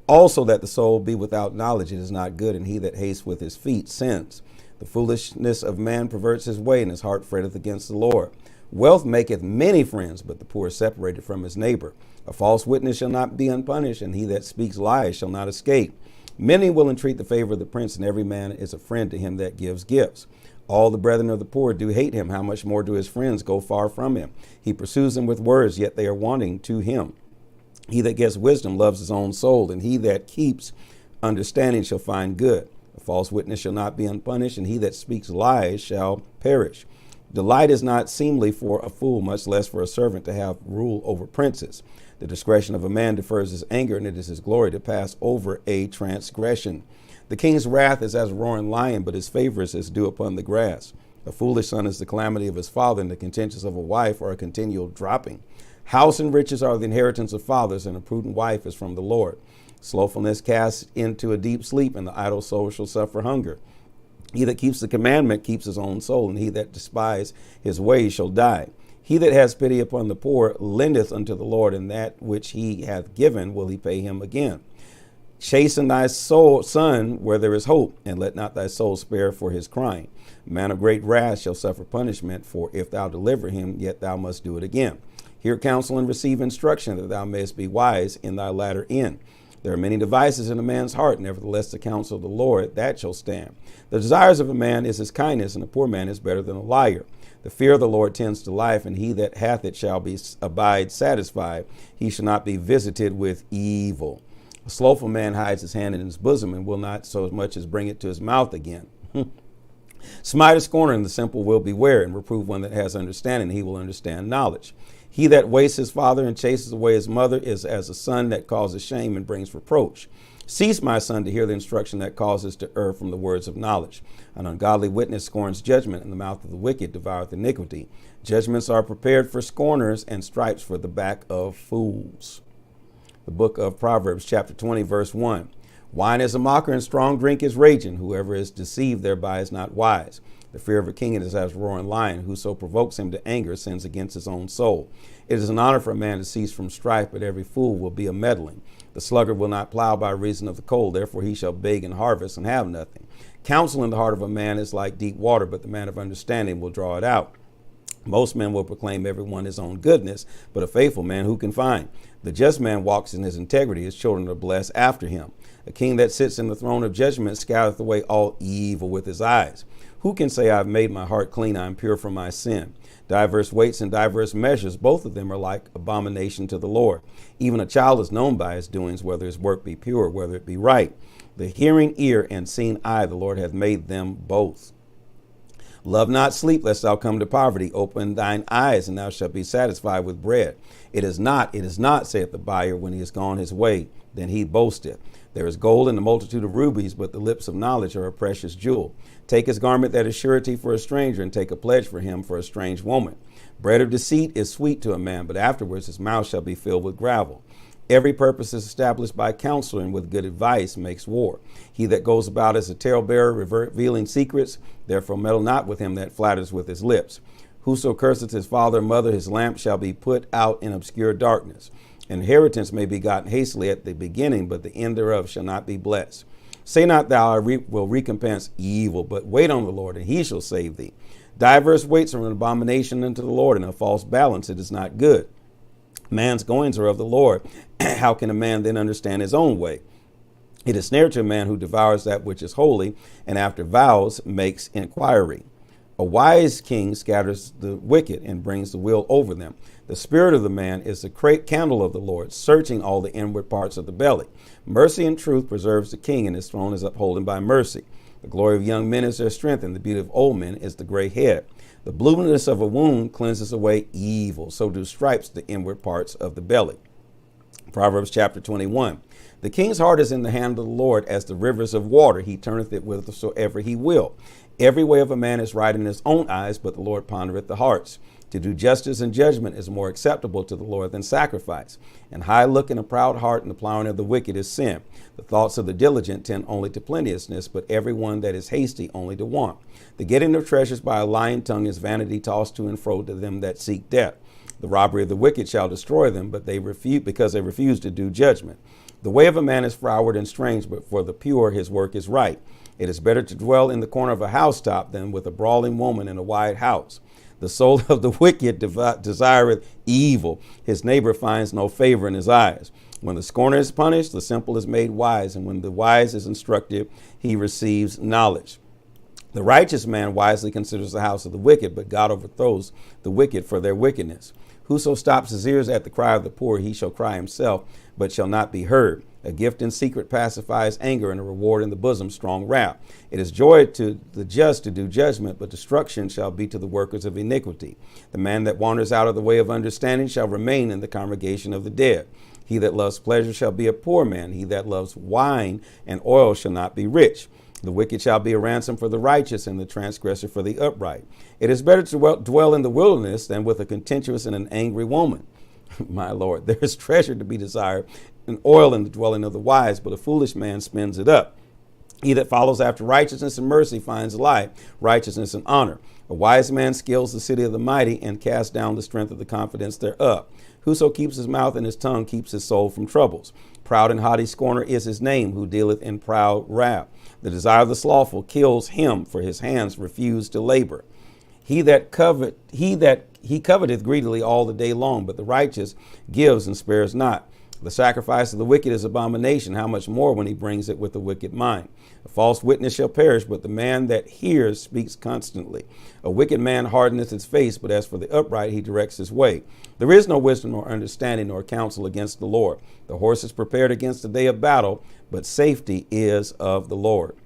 Also that the soul be without knowledge, it is not good, and he that hastes with his feet sins. The foolishness of man perverts his way, and his heart fretteth against the Lord. Wealth maketh many friends, but the poor is separated from his neighbor. A false witness shall not be unpunished, and he that speaks lies shall not escape. Many will entreat the favor of the prince, and every man is a friend to him that gives gifts. All the brethren of the poor do hate him. How much more do his friends go far from him? He pursues them with words, yet they are wanting to him. He that gets wisdom loves his own soul, and he that keeps understanding shall find good. A false witness shall not be unpunished, and he that speaks lies shall perish. Delight is not seemly for a fool, much less for a servant to have rule over princes. The discretion of a man defers his anger, and it is his glory to pass over a transgression. The king's wrath is as a roaring lion, but his favor is as dew upon the grass. A foolish son is the calamity of his father, and the contentions of a wife are a continual dropping. House and riches are the inheritance of fathers, and a prudent wife is from the Lord. Slothfulness casts into a deep sleep, and the idle soul shall suffer hunger. He that keeps the commandment keeps his own soul, and he that despises his ways shall die. He that has pity upon the poor lendeth unto the Lord, and that which he hath given will he pay him again. Chasten thy soul, son, where there is hope, and let not thy soul spare for his crying. A man of great wrath shall suffer punishment, for if thou deliver him, yet thou must do it again. Hear counsel and receive instruction, that thou mayest be wise in thy latter end. There are many devices in a man's heart, nevertheless the counsel of the Lord, that shall stand. The desires of a man is his kindness, and a poor man is better than a liar. The fear of the Lord tends to life, and he that hath it shall abide satisfied. He shall not be visited with evil. A slothful man hides his hand in his bosom, and will not so much as bring it to his mouth again. Smite a scorner, and the simple will beware, and reprove one that has understanding, he will understand knowledge. He that wastes his father and chases away his mother is as a son that causes shame and brings reproach. Cease, my son, to hear the instruction that causes to err from the words of knowledge. An ungodly witness scorns judgment, and the mouth of the wicked devoureth iniquity. Judgments are prepared for scorners, and stripes for the back of fools. The book of Proverbs, chapter 20, verse 1. Wine is a mocker, and strong drink is raging. Whoever is deceived thereby is not wise. The fear of a king is as a roaring lion. Whoso provokes him to anger sins against his own soul. It is an honor for a man to cease from strife, but every fool will be a meddling. The sluggard will not plow by reason of the cold, therefore he shall beg and harvest and have nothing. Counsel in the heart of a man is like deep water, but the man of understanding will draw it out. Most men will proclaim everyone his own goodness, but a faithful man who can find? The just man walks in his integrity, his children are blessed after him. A king that sits in the throne of judgment scattereth away all evil with his eyes. Who can say, I have made my heart clean, I am pure from my sin? Diverse weights and diverse measures, both of them are like abomination to the Lord. Even a child is known by his doings, whether his work be pure, whether it be right. The hearing ear and seeing eye, the Lord hath made them both. Love not sleep, lest thou come to poverty. Open thine eyes, and thou shalt be satisfied with bread. It is not, saith the buyer, when he is gone his way, then he boasteth. There is gold in the multitude of rubies, but the lips of knowledge are a precious jewel. Take his garment that is surety for a stranger, and take a pledge for him for a strange woman. Bread of deceit is sweet to a man, but afterwards his mouth shall be filled with gravel. Every purpose is established by counsel, and with good advice makes war. He that goes about as a talebearer, revealing secrets, therefore meddle not with him that flatters with his lips. Whoso curseth his father or mother, his lamp shall be put out in obscure darkness. Inheritance may be gotten hastily at the beginning, but the end thereof shall not be blessed. Say not thou, I will recompense evil, but wait on the Lord, and he shall save thee. Diverse weights are an abomination unto the Lord, and a false balance it is not good. Man's goings are of the Lord. How can a man then understand his own way? It is snare to a man who devours that which is holy, and after vows makes inquiry. A wise king scatters the wicked and brings the will over them. The spirit of the man is the candle of the Lord, searching all the inward parts of the belly. Mercy and truth preserves the king, and his throne is upholden by mercy. The glory of young men is their strength, and the beauty of old men is the gray head. The blueness of a wound cleanses away evil, so do stripes the inward parts of the belly. Proverbs chapter 21. The king's heart is in the hand of the Lord as the rivers of water. He turneth it whithersoever he will. Every way of a man is right in his own eyes, but the Lord pondereth the hearts. To do justice and judgment is more acceptable to the Lord than sacrifice. And high look and a proud heart and the plowing of the wicked is sin. The thoughts of the diligent tend only to plenteousness, but every one that is hasty only to want. The getting of treasures by a lying tongue is vanity tossed to and fro to them that seek death. The robbery of the wicked shall destroy them, but because they refuse to do judgment. The way of a man is froward and strange, but for the pure his work is right. It is better to dwell in the corner of a housetop than with a brawling woman in a wide house. The soul of the wicked desireth evil. His neighbor finds no favor in his eyes. When the scorner is punished, the simple is made wise, and when the wise is instructed, he receives knowledge. The righteous man wisely considers the house of the wicked, but God overthrows the wicked for their wickedness. Whoso stops his ears at the cry of the poor, he shall cry himself, but shall not be heard. A gift in secret pacifies anger, and a reward in the bosom strong wrath. It is joy to the just to do judgment, but destruction shall be to the workers of iniquity. The man that wanders out of the way of understanding shall remain in the congregation of the dead. He that loves pleasure shall be a poor man. He that loves wine and oil shall not be rich. The wicked shall be a ransom for the righteous, and the transgressor for the upright. It is better to dwell in the wilderness than with a contentious and an angry woman. My Lord, there is treasure to be desired and oil in the dwelling of the wise, but a foolish man spends it up. He that follows after righteousness and mercy finds life, righteousness and honor. A wise man scales the city of the mighty and casts down the strength of the confidence thereof. Whoso keeps his mouth and his tongue keeps his soul from troubles. Proud and haughty scorner is his name, who dealeth in proud wrath. The desire of the slothful kills him, for his hands refuse to labor. He coveteth greedily all the day long, but the righteous gives and spares not. The sacrifice of the wicked is abomination, how much more when he brings it with a wicked mind. A false witness shall perish, but the man that hears speaks constantly. A wicked man hardeneth his face, but as for the upright, he directs his way. There is no wisdom nor understanding nor counsel against the Lord. The horse is prepared against the day of battle, but safety is of the Lord.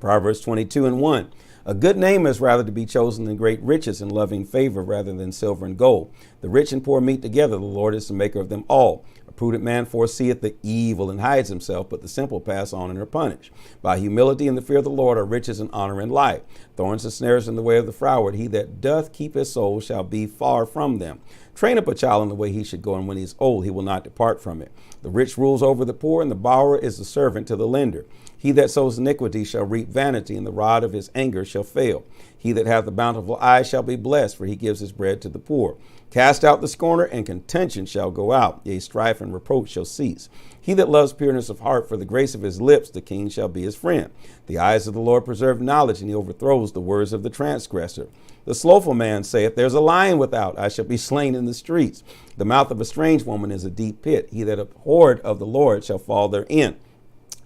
Proverbs 22:1. A good name is rather to be chosen than great riches, and loving favor rather than silver and gold. The rich and poor meet together. The Lord is the maker of them all. A prudent man foreseeth the evil and hides himself, but the simple pass on and are punished. By humility and the fear of the Lord are riches and honor and life. Thorns and snares in the way of the froward. He that doth keep his soul shall be far from them. Train up a child in the way he should go, and when he is old, he will not depart from it. The rich rules over the poor, and the borrower is the servant to the lender. He that sows iniquity shall reap vanity, and the rod of his anger shall fail. He that hath a bountiful eye shall be blessed, for he gives his bread to the poor. Cast out the scorner, and contention shall go out. Yea, strife and reproach shall cease. He that loves pureness of heart, for the grace of his lips, the king shall be his friend. The eyes of the Lord preserve knowledge, and he overthrows the words of the transgressor. The slothful man saith, There's a lion without, I shall be slain in the streets. The mouth of a strange woman is a deep pit. He that abhorred of the Lord shall fall therein.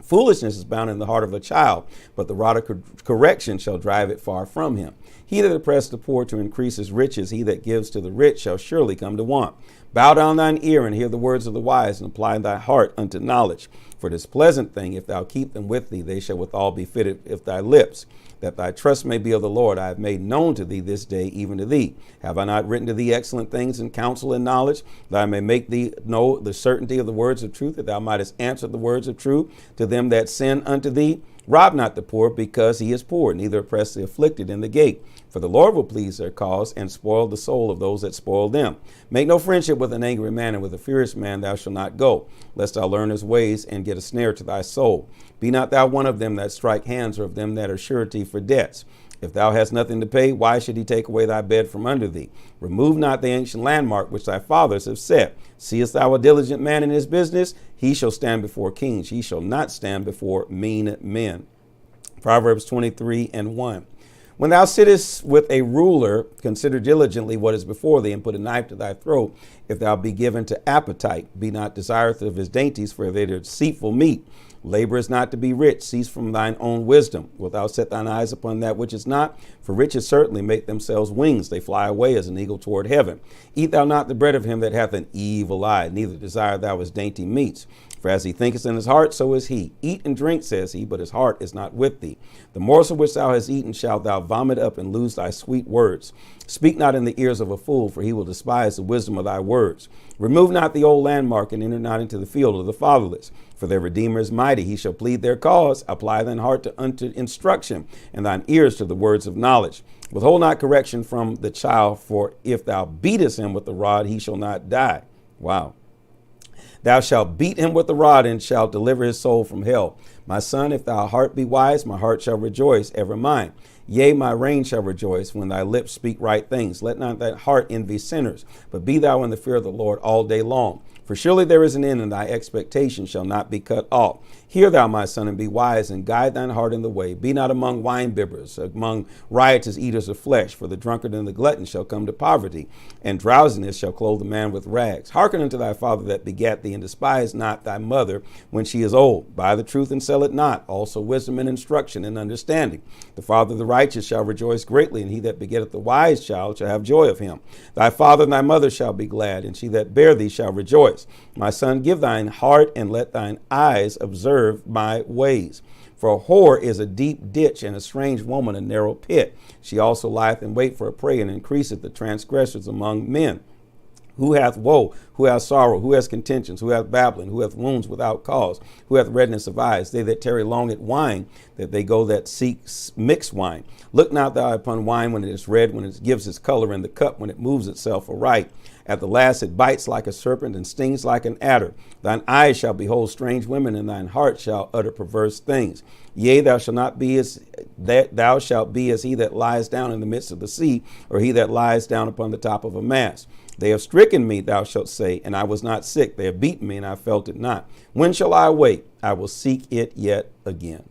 Foolishness is bound in the heart of a child, but the rod of correction shall drive it far from him. He that oppressed the poor to increase his riches, he that gives to the rich shall surely come to want. Bow down thine ear and hear the words of the wise, and apply thy heart unto knowledge. For it is pleasant thing, if thou keep them with thee, they shall withal be fitted if thy lips. That thy trust may be of the Lord, I have made known to thee this day, even to thee. Have I not written to thee excellent things in counsel and knowledge, that I may make thee know the certainty of the words of truth, that thou mightest answer the words of truth to them that sin unto thee? Rob not the poor, because he is poor, neither oppress the afflicted in the gate. For the Lord will please their cause, and spoil the soul of those that spoil them. Make no friendship with an angry man, and with a furious man thou shalt not go, lest thou learn his ways, and get a snare to thy soul. Be not thou one of them that strike hands, or of them that are surety for debts. If thou hast nothing to pay, why should he take away thy bed from under thee? Remove not the ancient landmark which thy fathers have set. Seest thou a diligent man in his business? He shall stand before kings. He shall not stand before mean men. Proverbs 23:1. When thou sittest with a ruler, consider diligently what is before thee, and put a knife to thy throat, if thou be given to appetite. Be not desirous of his dainties, for they are deceitful meat. Labor is not to be rich. Cease from thine own wisdom. Wilt thou set thine eyes upon that which is not? For riches certainly make themselves wings. They fly away as an eagle toward heaven. Eat thou not the bread of him that hath an evil eye, neither desire thou his dainty meats. For as he thinketh in his heart, so is he. Eat and drink, says he, but his heart is not with thee. The morsel which thou hast eaten shalt thou vomit up, and lose thy sweet words. Speak not in the ears of a fool, for he will despise the wisdom of thy words. Remove not the old landmark, and enter not into the field of the fatherless. For their Redeemer is mighty, he shall plead their cause. Apply thine heart unto instruction, and thine ears to the words of knowledge. Withhold not correction from the child, for if thou beatest him with the rod, he shall not die. Wow. Thou shalt beat him with the rod, and shalt deliver his soul from hell. My son, if thy heart be wise, my heart shall rejoice, ever mine. Yea, my reign shall rejoice when thy lips speak right things. Let not thy heart envy sinners, but be thou in the fear of the Lord all day long. For surely there is an end, and thy expectation shall not be cut off. Hear thou, my son, and be wise, and guide thine heart in the way. Be not among winebibbers, among riotous eaters of flesh, for the drunkard and the glutton shall come to poverty, and drowsiness shall clothe the man with rags. Hearken unto thy father that begat thee, and despise not thy mother when she is old. Buy the truth and sell it not, also wisdom and instruction and understanding. The father of the righteous shall rejoice greatly, and he that begetteth the wise child shall have joy of him. Thy father and thy mother shall be glad, and she that bare thee shall rejoice. My son, give thine heart, and let thine eyes observe my ways. For a whore is a deep ditch, and a strange woman a narrow pit. She also lieth in wait for a prey, and increaseth the transgressors among men. Who hath woe? Who hath sorrow? Who has contentions? Who hath babbling? Who hath wounds without cause? Who hath redness of eyes? They that tarry long at wine, that they go that seek mixed wine. Look not thou upon wine when it is red, when it gives its color, and the cup when it moves itself aright. At the last it bites like a serpent and stings like an adder. Thine eyes shall behold strange women, and thine heart shall utter perverse things. Yea, thou shalt be as he that lies down in the midst of the sea, or he that lies down upon the top of a mast. They have stricken me, thou shalt say, and I was not sick. They have beaten me, and I felt it not. When shall I awake? I will seek it yet again.